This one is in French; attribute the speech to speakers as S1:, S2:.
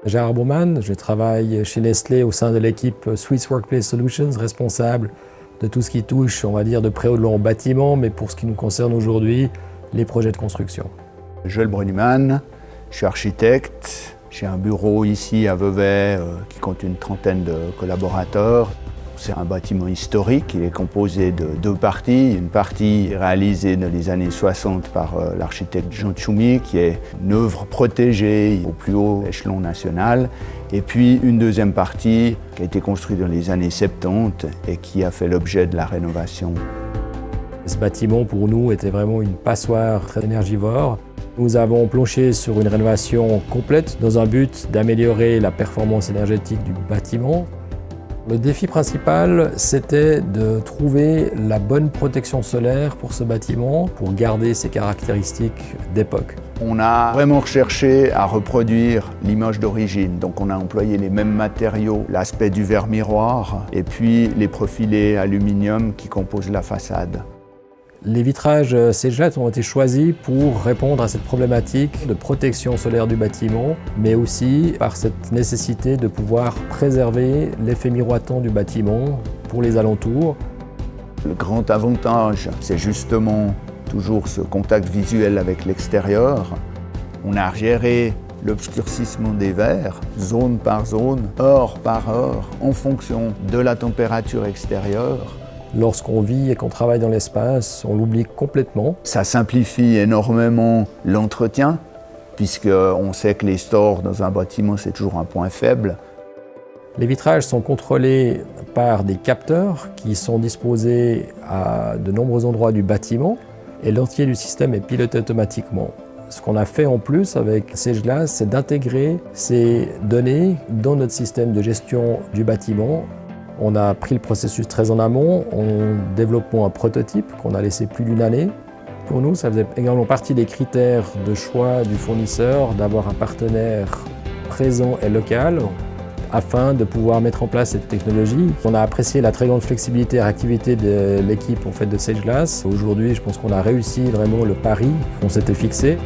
S1: Gérard Baumann, je travaille chez Nestlé au sein de l'équipe Swiss Workplace Solutions, responsable de tout ce qui touche, on va dire, de près ou de loin au bâtiment, mais pour ce qui nous concerne aujourd'hui, les projets de construction.
S2: Joël Brunnemann, je suis architecte. J'ai un bureau ici à Vevey qui compte une trentaine de collaborateurs. C'est un bâtiment historique, il est composé de deux parties. Une partie réalisée dans les années 60 par l'architecte Jean Tchoumi, qui est une œuvre protégée au plus haut échelon national. Et puis une deuxième partie qui a été construite dans les années 70 et qui a fait l'objet de la rénovation.
S1: Ce bâtiment pour nous était vraiment une passoire très énergivore. Nous avons planché sur une rénovation complète dans un but d'améliorer la performance énergétique du bâtiment. Le défi principal, c'était de trouver la bonne protection solaire pour ce bâtiment, pour garder ses caractéristiques d'époque.
S2: On a vraiment recherché à reproduire l'image d'origine, donc on a employé les mêmes matériaux, l'aspect du verre miroir et puis les profilés aluminium qui composent la façade.
S1: Les vitrages Sageless ont été choisis pour répondre à cette problématique de protection solaire du bâtiment, mais aussi par cette nécessité de pouvoir préserver l'effet miroitant du bâtiment pour les alentours.
S2: Le grand avantage, c'est justement toujours ce contact visuel avec l'extérieur. On a géré l'obscurcissement des verres, zone par zone, heure par heure, en fonction de la température extérieure.
S1: Lorsqu'on vit et qu'on travaille dans l'espace, on l'oublie complètement.
S2: Ça simplifie énormément l'entretien, puisqu'on sait que les stores dans un bâtiment, c'est toujours un point faible.
S1: Les vitrages sont contrôlés par des capteurs qui sont disposés à de nombreux endroits du bâtiment et l'entier du système est piloté automatiquement. Ce qu'on a fait en plus avec Sageless, c'est d'intégrer ces données dans notre système de gestion du bâtiment. On a pris le processus très en amont en développant un prototype qu'on a laissé plus d'une année. Pour nous, ça faisait également partie des critères de choix du fournisseur d'avoir un partenaire présent et local afin de pouvoir mettre en place cette technologie. On a apprécié la très grande flexibilité et réactivité de l'équipe de Sageless. Aujourd'hui, je pense qu'on a réussi vraiment le pari qu'on s'était fixé.